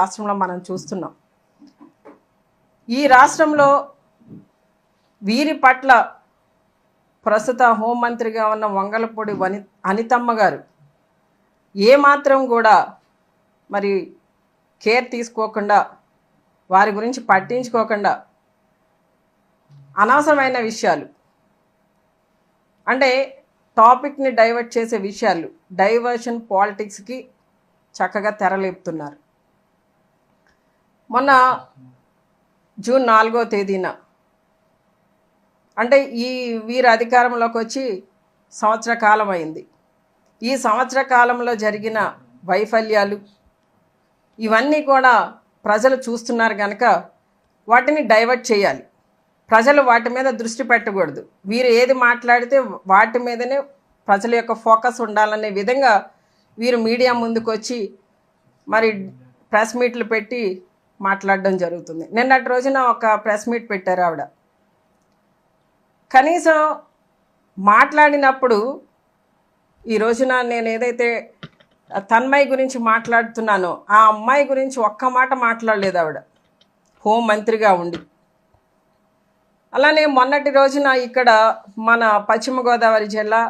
రాష్ట్రంలో మనం చూస్తున్నాం. ఈ రాష్ట్రంలో వీరి పట్ల ప్రస్తుత హోంమంత్రిగా ఉన్న వంగలపూడి అనితమ్మ గారు ఏమాత్రం కూడా మరి కేర్ తీసుకోకుండా, వారి గురించి పట్టించుకోకుండా అనవసరమైన విషయాలు, అంటే టాపిక్ని డైవర్ట్ చేసే విషయాలు, డైవర్షన్ పాలిటిక్స్కి చక్కగా తెరలేపుతున్నారు. మొన్న జూన్ 4వ తేదీన అంటే వీరు అధికారంలోకి వచ్చి సంవత్సర కాలం అయింది. ఈ సంవత్సర కాలంలో జరిగిన వైఫల్యాలు ఇవన్నీ కూడా ప్రజలు చూస్తున్నారు కనుక వాటిని డైవర్ట్ చేయాలి. ప్రజలు వాటి మీద దృష్టి పెట్టకూడదు. వీరు ఏది మాట్లాడితే వాటి మీదనే ప్రజల యొక్క ఫోకస్ ఉండాలనే విధంగా వీరు మీడియా ముందుకు వచ్చి మరి ప్రెస్ మీట్లు పెట్టి మాట్లాడడం జరుగుతుంది. నిన్నటి రోజున ఒక ప్రెస్ మీట్ పెట్టారు ఆవిడ. కనీసం మాట్లాడినప్పుడు ఈ రోజున నేను ఏదైతే తన్మయ్ గురించి మాట్లాడుతున్నానో ఆ అమ్మాయి గురించి ఒక్క మాట మాట్లాడలేదు ఆవిడ, హోం మంత్రిగా ఉండి. అలానే మొన్నటి రోజున ఇక్కడ మన పశ్చిమ గోదావరి జిల్లా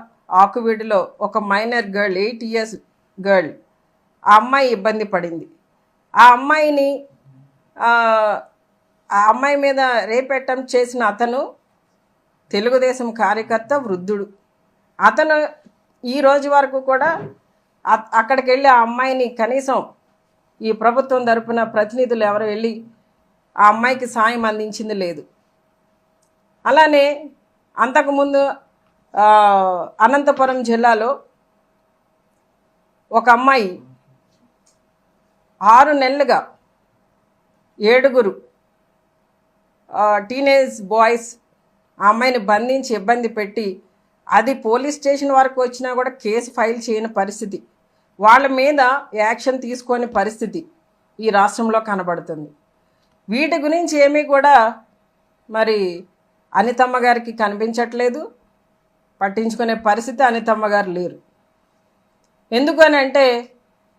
ఆకువీడిలో ఒక మైనర్ గర్ల్, 8 years గర్ల్, ఆ అమ్మాయి ఇబ్బంది పడింది. ఆ అమ్మాయి మీద రేప్ అటెంప్ట్ చేసిన అతను తెలుగుదేశం కార్యకర్త, వృద్ధుడు. అతను ఈ రోజు వరకు కూడా అక్కడికి వెళ్ళి ఆ అమ్మాయిని కనీసం ఈ ప్రభుత్వం తరపున ప్రతినిధులు ఎవరు వెళ్ళి ఆ అమ్మాయికి సాయం అందించింది లేదు. అలానే అంతకుముందు అనంతపురం జిల్లాలో ఒక అమ్మాయి 6 నెలలుగా 7 టీనేజ్ బాయ్స్ ఆ అమ్మాయిని బంధించి ఇబ్బంది పెట్టి, అది పోలీస్ స్టేషన్ వరకు వచ్చినా కూడా కేసు ఫైల్ చేయని పరిస్థితి, వాళ్ళ మీద యాక్షన్ తీసుకొని పరిస్థితి ఈ రాష్ట్రంలో కనబడుతుంది. వీటి గురించి ఏమీ కూడా మరి అనితమ్మ గారికి కనిపించట్లేదు, పట్టించుకునే పరిస్థితి అనితమ్మ గారు లేరు. ఎందుకనంటే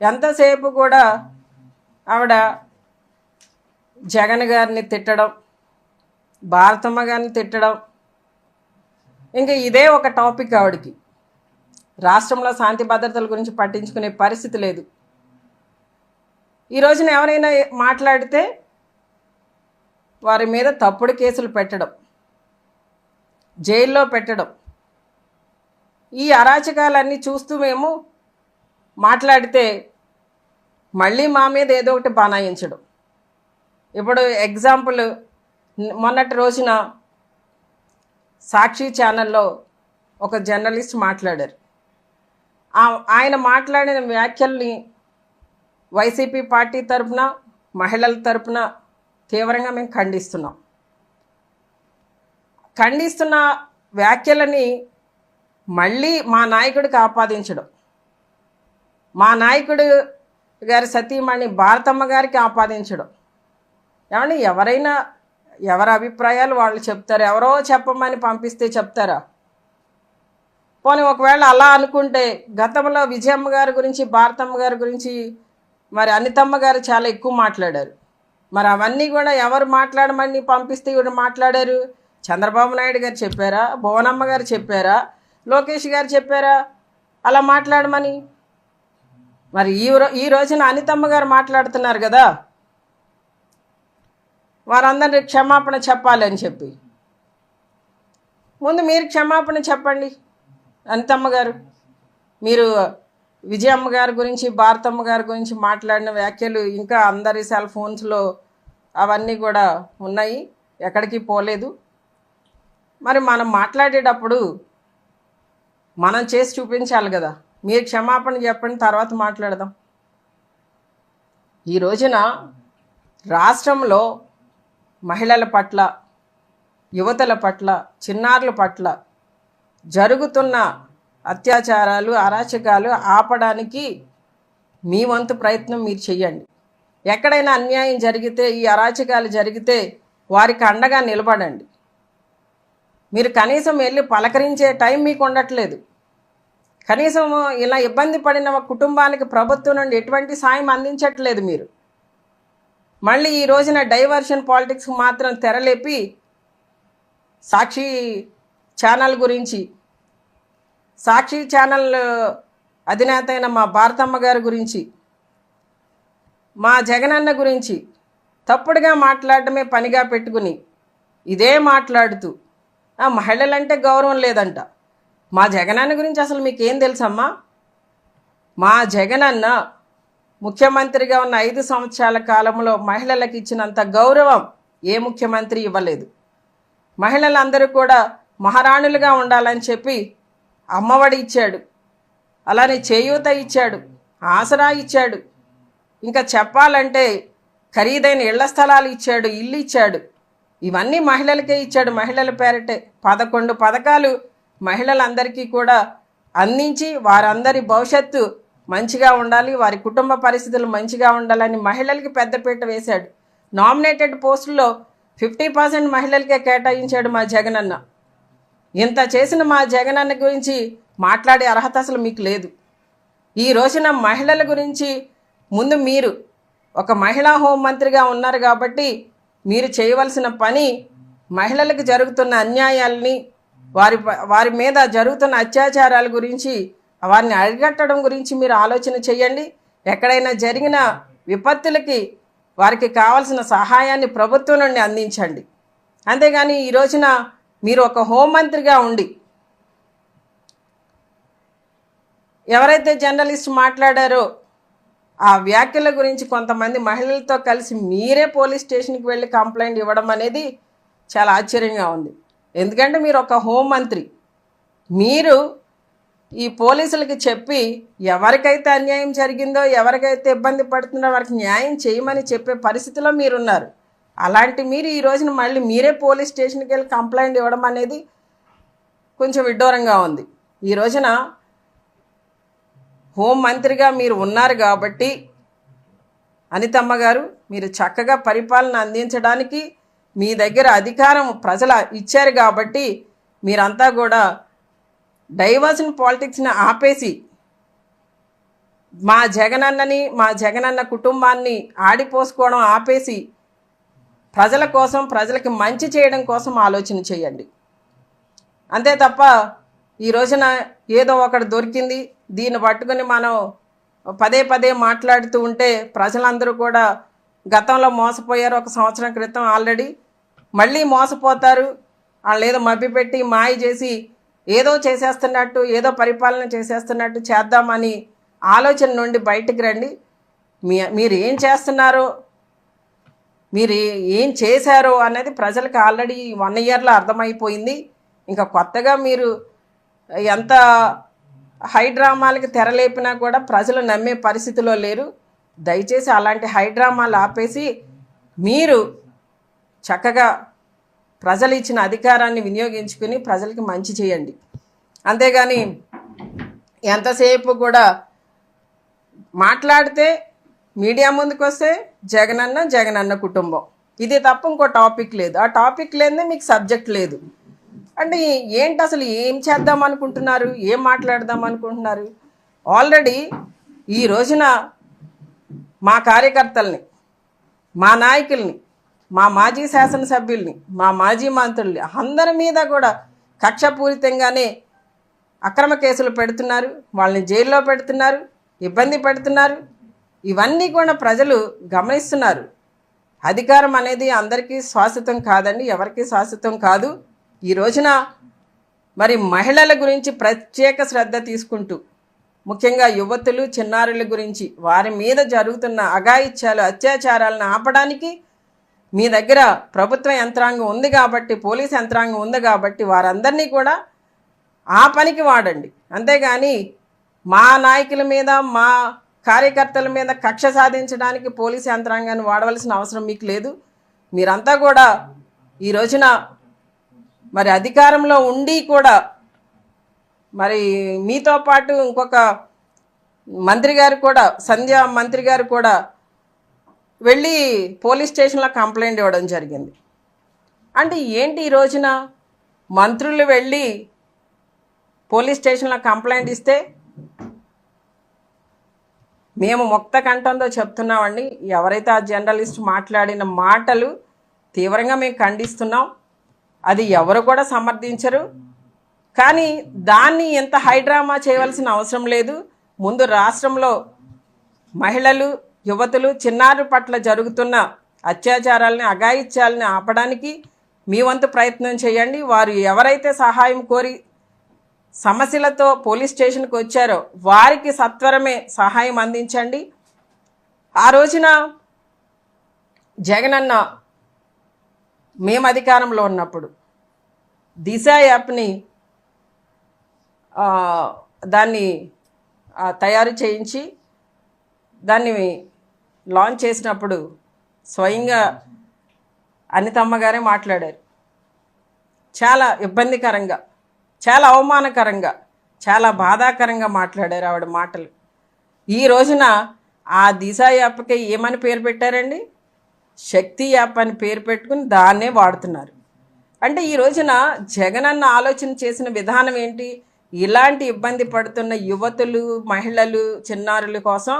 ఎంతసేపు కూడా ఆవిడ జగన్ గారిని తిట్టడం, భారతమ్మ గారిని తిట్టడం, ఇంకా ఇదే ఒక టాపిక్ ఆవిడకి. రాష్ట్రంలో శాంతి భద్రతల గురించి పట్టించుకునే పరిస్థితి లేదు. ఈ రోజున ఎవరైనా మాట్లాడితే వారి మీద తప్పుడు కేసులు పెట్టడం, జైల్లో పెట్టడం, ఈ అరాచకాలన్నీ చూస్తూ మేము మాట్లాడితే మళ్ళీ మా మీద ఏదో ఒకటి బనాయించడం. ఇప్పుడు ఎగ్జాంపుల్, మొన్నటి రోజున సాక్షి ఛానల్లో ఒక జర్నలిస్ట్ మాట్లాడారు. ఆయన మాట్లాడిన వ్యాఖ్యల్ని వైసీపీ పార్టీ తరపున, మహిళల తరపున తీవ్రంగా మేము ఖండిస్తున్న వ్యాఖ్యలని మళ్ళీ మా నాయకుడికి ఆపాదించడం, మా నాయకుడు గారి సతీమణి భారతమ్మ గారికి ఆపాదించడం. ఏమంటే ఎవరి అభిప్రాయాలు వాళ్ళు చెప్తారు, ఎవరో చెప్పమని పంపిస్తే చెప్తారా? పోనీ ఒకవేళ అలా అనుకుంటే గతంలో విజయమ్మ గారి గురించి, భారతమ్మ గారి గురించి మరి అనితమ్మ గారు చాలా ఎక్కువ మాట్లాడారు. మరి అవన్నీ కూడా ఎవరు మాట్లాడమని పంపిస్తే ఇవి మాట్లాడారు? చంద్రబాబు నాయుడు గారు చెప్పారా? భువనమ్మ గారు చెప్పారా? లోకేష్ గారు చెప్పారా అలా మాట్లాడమని? మరి ఈ రోజున అనితమ్మ గారు మాట్లాడుతున్నారు కదా, వారందరినీ క్షమాపణ చెప్పాలని చెప్పి. ముందు మీరు క్షమాపణ చెప్పండి అనితమ్మ గారు. మీరు విజయమ్మ గారి గురించి, భారతమ్మ గారి గురించి మాట్లాడిన వ్యాఖ్యలు ఇంకా అందరి సెల్ ఫోన్స్లో అవన్నీ కూడా ఉన్నాయి, ఎక్కడికి పోలేదు. మరి మనం మాట్లాడేటప్పుడు మనం చేసి చూపించాలి కదా. మీరు క్షమాపణ చెప్పండి, తర్వాత మాట్లాడదాం. ఈ రోజున రాష్ట్రంలో మహిళల పట్ల, యువతల పట్ల, చిన్నారుల పట్ల జరుగుతున్న అత్యాచారాలు, అరాచకాలు ఆపడానికి మీ వంతు ప్రయత్నం మీరు చెయ్యండి. ఎక్కడైనా అన్యాయం జరిగితే, ఈ అరాచకాలు జరిగితే వారికి అండగా నిలబడండి. మీరు కనీసం వెళ్ళి పలకరించే టైం మీకు ఉండట్లేదు. కనీసం ఇలా ఇబ్బంది పడిన కుటుంబానికి ప్రభుత్వం నుండి ఎటువంటి సాయం అందించట్లేదు మీరు. మళ్ళీ ఈ రోజున డైవర్షన్ పాలిటిక్స్ మాత్రం తెరలేపి సాక్షి ఛానల్ గురించి, సాక్షి ఛానల్ అధినేత అయిన మా భారతమ్మ గారి గురించి, మా జగనన్న గురించి తప్పుడుగా మాట్లాడటమే పనిగా పెట్టుకుని ఇదే మాట్లాడుతూ మహిళలంటే గౌరవం లేదంట. మా జగనన్న గురించి అసలు మీకేం తెలుసమ్మా? మా జగనన్న ముఖ్యమంత్రిగా ఉన్న 5 సంవత్సరాల కాలంలో మహిళలకు ఇచ్చినంత గౌరవం ఏ ముఖ్యమంత్రి ఇవ్వలేదు. మహిళలందరూ కూడా మహారాణులుగా ఉండాలని చెప్పి అమ్మఒడి ఇచ్చాడు, అలానే చేయూత ఇచ్చాడు, ఆసరా ఇచ్చాడు, ఇంకా చెప్పాలంటే ఖరీదైన ఇళ్ల స్థలాలు ఇచ్చాడు, ఇల్లు ఇచ్చాడు. ఇవన్నీ మహిళలకే ఇచ్చాడు. మహిళల పేరటే 11 పథకాలు మహిళలందరికీ కూడా అందించి వారందరి భవిష్యత్తు మంచిగా ఉండాలి, వారి కుటుంబ పరిస్థితులు మంచిగా ఉండాలని మహిళలకి పెద్దపీట వేశాడు. నామినేటెడ్ పోస్టుల్లో 50% మహిళలకే కేటాయించాడు మా జగనన్న. ఇంత చేసిన మా జగనన్న గురించి మాట్లాడే అర్హత అసలు మీకు లేదు. ఈ రోజున మహిళల గురించి ముందు మీరు ఒక మహిళా హోంమంత్రిగా ఉన్నారు కాబట్టి మీరు చేయవలసిన పని మహిళలకు జరుగుతున్న అన్యాయాలని, వారి మీద జరుగుతున్న అత్యాచారాల గురించి, వారిని అరికట్టడం గురించి మీరు ఆలోచన చేయండి. ఎక్కడైనా జరిగిన విపత్తులకి వారికి కావాల్సిన సహాయాన్ని ప్రభుత్వం నుండి అందించండి. అంతేగాని ఈ రోజున మీరు ఒక హోంమంత్రిగా ఉండి ఎవరైతే జర్నలిస్ట్ మాట్లాడారో ఆ వ్యాఖ్యల గురించి కొంతమంది మహిళలతో కలిసి మీరే పోలీస్ స్టేషన్కి వెళ్ళి కంప్లైంట్ ఇవ్వడం అనేది చాలా ఆశ్చర్యంగా ఉంది. ఎందుకంటే మీరు ఒక హోంమంత్రి, మీరు ఈ పోలీసులకి చెప్పి ఎవరికైతే అన్యాయం జరిగిందో, ఎవరికైతే ఇబ్బంది పడుతుందో వారికి న్యాయం చేయమని చెప్పే పరిస్థితిలో మీరున్నారు. అలాంటి మీరు ఈ రోజున మళ్ళీ మీరే పోలీస్ స్టేషన్కి వెళ్ళి కంప్లైంట్ ఇవ్వడం అనేది కొంచెం విడ్డూరంగా ఉంది. ఈ రోజున హోంమంత్రిగా మీరు ఉన్నారు కాబట్టి అనితమ్మ గారు, మీరు చక్కగా పరిపాలన అందించడానికి మీ దగ్గర అధికారం ప్రజలు ఇచ్చారు కాబట్టి మీరంతా కూడా డైవర్షన్ పాలిటిక్స్ని ఆపేసి మా జగనన్నని, మా జగనన్న కుటుంబాన్ని ఆడిపోసుకోవడం ఆపేసి ప్రజల కోసం, ప్రజలకి మంచి చేయడం కోసం ఆలోచన చేయండి. అంతే తప్ప ఈ రోజున ఏదో ఒకటి దొరికింది, దీన్ని పట్టుకుని మనం పదే పదే మాట్లాడుతూ ఉంటే ప్రజలందరూ కూడా గతంలో మోసపోయారు, 1 సంవత్సరం క్రితం ఆల్రెడీ మళ్ళీ మోసపోతారు. వాళ్ళు ఏదో మభ్యపెట్టి మాయ చేసి ఏదో చేసేస్తున్నట్టు, ఏదో పరిపాలన చేసేస్తున్నట్టు చేద్దామని ఆలోచన నుండి బయటికి రండి. మీరు ఏం చేస్తున్నారో, మీరు ఏం చేశారో అనేది ప్రజలకు ఆల్రెడీ 1 ఇయర్లో అర్థమైపోయింది. ఇంకా కొత్తగా మీరు ఎంత హై డ్రామాలకి తెరలేపినా కూడా ప్రజలు నమ్మే పరిస్థితిలో లేరు. దయచేసి అలాంటి హై డ్రామాలు ఆపేసి మీరు చక్కగా ప్రజలు ఇచ్చిన అధికారాన్ని వినియోగించుకుని ప్రజలకి మంచి చేయండి. అంతేగాని ఎంతసేపు కూడా మాట్లాడితే మీడియా ముందుకు వస్తే జగనన్న కుటుంబం, ఇది తప్ప ఇంకో టాపిక్ లేదు. ఆ టాపిక్ లేదే మీకు సబ్జెక్ట్ లేదు. అంటే ఏంటి అసలు ఏం చేద్దాం అనుకుంటున్నారు, ఏం మాట్లాడదాం అనుకుంటున్నారు? ఆల్రెడీ ఈ రోజున మా కార్యకర్తల్ని, మా నాయకుల్ని, మా మాజీ శాసనసభ్యుల్ని, మా మాజీ మంత్రుల్ని అందరి మీద కూడా కక్షపూరితంగానే అక్రమ కేసులు పెడుతున్నారు, వాళ్ళని జైల్లో పెడుతున్నారు, ఇబ్బంది పెడుతున్నారు. ఇవన్నీ కూడా ప్రజలు గమనిస్తున్నారు. అధికారం అనేది అందరికీ శాశ్వతం కాదండి, ఎవరికీ శాశ్వతం కాదు. ఈ రోజున మరి మహిళల గురించి ప్రత్యేక శ్రద్ధ తీసుకుంటూ, ముఖ్యంగా యువతులు, చిన్నారుల గురించి, వారి మీద జరుగుతున్న అఘాయిత్యాలు, అత్యాచారాలను ఆపడానికి మీ దగ్గర ప్రభుత్వ యంత్రాంగం ఉంది కాబట్టి, పోలీస్ యంత్రాంగం ఉంది కాబట్టి వారందరినీ కూడా ఆ పనికి వాడండి. అంతేగాని మా నాయకుల మీద, మా కార్యకర్తల మీద కక్ష సాధించడానికి పోలీస్ యంత్రాంగాన్ని వాడవలసిన అవసరం మీకు లేదు. మీరంతా కూడా ఈ రోజున మరి అధికారంలో ఉండి కూడా మరి మీతో పాటు ఇంకొక మంత్రి గారు కూడా, సంధ్య మంత్రి గారు కూడా వెళ్ళి పోలీస్ స్టేషన్లో కంప్లైంట్ ఇవ్వడం జరిగింది. అంటే ఏంటి ఈ రోజున మంత్రులు వెళ్ళి పోలీస్ స్టేషన్లో కంప్లైంట్ ఇస్తే మేము ముక్త కంఠంతో చెప్తున్నామండి. ఎవరైతే ఆ జర్నలిస్ట్ మాట్లాడిన మాటలు తీవ్రంగా మేము ఖండిస్తున్నాం. అది ఎవరు కూడా సమర్థించరు. కానీ దాన్ని ఎంత హైడ్రామా చేయవలసిన అవసరం లేదు. ముందు రాష్ట్రంలో మహిళలు, యువతులు, చిన్నారుల పట్ల జరుగుతున్న అత్యాచారాలని, అఘాయిత్యాలని ఆపడానికి మీ వంతు ప్రయత్నం చేయండి. వారు ఎవరైతే సహాయం కోరి సమస్యలతో పోలీస్ స్టేషన్కి వచ్చారో వారికి సత్వరమే సహాయం అందించండి. ఆ రోజున జగనన్న మేము అధికారంలో ఉన్నప్పుడు దిశ యాప్ని దాన్ని తయారు చేయించి దాన్ని లాంచ్ చేసినప్పుడు స్వయంగా అనితమ్మ గారే మాట్లాడారు. చాలా ఇబ్బందికరంగా, చాలా అవమానకరంగా, చాలా బాధాకరంగా మాట్లాడారు ఆవిడ మాటలు. ఈ రోజున ఆ దిశ యాప్కి ఏమని పేరు పెట్టారండి? శక్తి యాప్ అని పేరు పెట్టుకుని దాన్నే వాడుతున్నారు. అంటే ఈ రోజున జగనన్న ఆలోచన చేసిన విధానం ఏంటి? ఇలాంటి ఇబ్బంది పడుతున్న యువతులు, మహిళలు, చిన్నారుల కోసం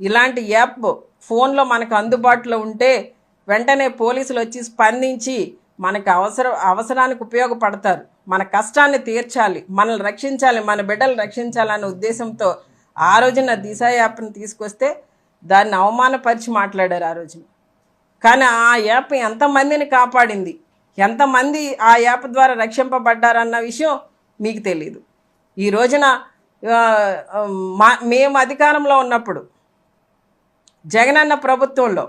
ఇలాంటి యాప్ ఫోన్లో మనకు అందుబాటులో ఉంటే వెంటనే పోలీసులు వచ్చి స్పందించి మనకు అవసరానికి ఉపయోగపడతారు. మన కష్టాన్ని తీర్చాలి, మనల్ని రక్షించాలి, మన బిడ్డలు రక్షించాలనే ఉద్దేశంతో ఆ రోజున దిశ యాప్ని తీసుకొస్తే దాన్ని అవమానపరిచి మాట్లాడారు ఆ రోజున. కానీ ఆ యాప్ ఎంతమందిని కాపాడింది, ఎంతమంది ఆ యాప్ ద్వారా రక్షింపబడ్డారన్న విషయం మీకు తెలీదు. ఈ రోజున మేము అధికారంలో ఉన్నప్పుడు జగనన్న ప్రభుత్వంలో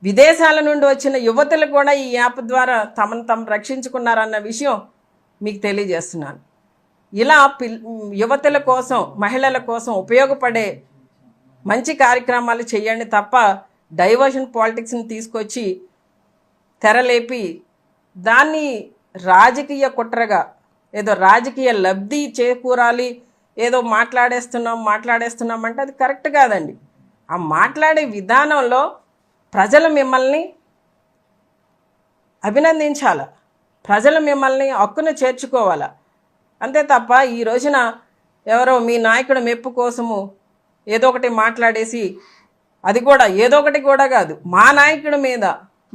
విదేశాల నుండి వచ్చిన యువతులు కూడా ఈ యాప్ ద్వారా తమను తాము రక్షించుకున్నారన్న విషయం మీకు తెలియజేస్తున్నాను. ఇలా యువతుల కోసం, మహిళల కోసం ఉపయోగపడే మంచి కార్యక్రమాలు చేయండి తప్ప డైవర్షన్ పాలిటిక్స్ని తీసుకొచ్చి తెరలేపి దాన్ని రాజకీయ కుట్రగా, ఏదో రాజకీయ లబ్ధి చేకూరాలి, ఏదో మాట్లాడేస్తున్నాం అంటే అది కరెక్ట్ కాదండి. ఆ మాట్లాడే విధానంలో ప్రజలు మిమ్మల్ని అభినందించాల, ప్రజలు మిమ్మల్ని హక్కును చేర్చుకోవాలా. అంతే తప్ప ఈ రోజున ఎవరో మీ నాయకుడు మెప్పు కోసము ఏదో ఒకటి మాట్లాడేసి, అది కూడా ఏదో ఒకటి కూడా కాదు, మా నాయకుడి మీద,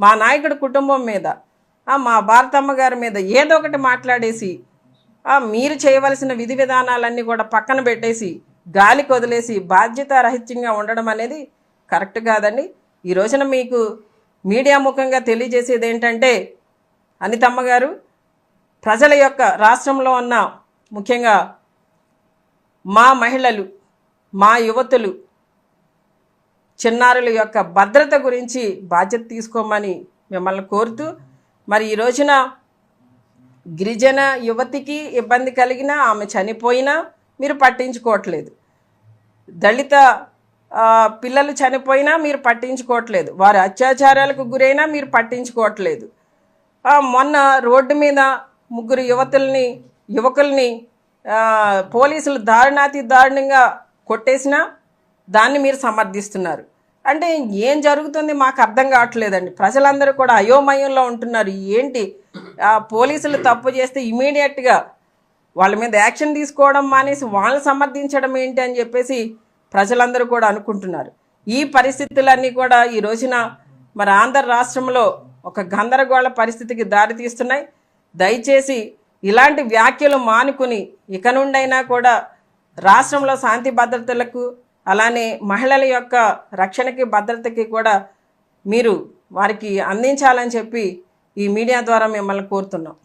మా నాయకుడి కుటుంబం మీద, మా భారతమ్మ గారి మీద ఏదో ఒకటి మాట్లాడేసి మీరు చేయవలసిన విధి విధానాలన్నీ కూడా పక్కన పెట్టేసి గాలికి వదిలేసి బాధ్యతారహిత్యంగా ఉండడం అనేది కరెక్ట్ కాదండి. ఈ రోజున మీకు మీడియా ముఖంగా తెలియజేసేది ఏంటంటే, అనితమ్మ గారు ప్రజల యొక్క, రాష్ట్రంలో ఉన్న ముఖ్యంగా మా మహిళలు, మా యువతులు, చిన్నారుల యొక్క భద్రత గురించి బాధ్యత తీసుకోమని మిమ్మల్ని కోరుతూ, మరి ఈ రోజున గిరిజన యువతికి ఇబ్బంది కలిగినా, ఆమె చనిపోయినా మీరు పట్టించుకోవట్లేదు. దళిత పిల్లలు చనిపోయినా మీరు పట్టించుకోవట్లేదు. వారి అత్యాచారాలకు గురైనా మీరు పట్టించుకోవట్లేదు. మొన్న రోడ్డు మీద 3 యువకుల్ని పోలీసులు దారుణంగా కొట్టేసినా దాన్ని మీరు సమర్థిస్తున్నారు. అంటే ఏం జరుగుతుంది మాకు అర్థం కావట్లేదండి. ప్రజలందరూ కూడా అయోమయంలో ఉంటున్నారు. ఏంటి, పోలీసులు తప్పు చేస్తే ఇమీడియట్గా వాళ్ళ మీద యాక్షన్ తీసుకోవడం మానేసి వాళ్ళని సమర్థించడం ఏంటి అని చెప్పేసి ప్రజలందరూ కూడా అనుకుంటున్నారు. ఈ పరిస్థితులన్నీ కూడా ఈ రోజున మరి ఆంధ్ర రాష్ట్రంలో ఒక గందరగోళ పరిస్థితికి దారితీస్తున్నాయి. దయచేసి ఇలాంటి వ్యాఖ్యలు మానుకుని ఇక నుండైనా కూడా రాష్ట్రంలో శాంతి భద్రతలకు, అలానే మహిళల యొక్క రక్షణకి, భద్రతకి కూడా మీరు వారికి అందించాలని చెప్పి ఈ మీడియా ద్వారా మిమ్మల్ని కోరుతున్నాం.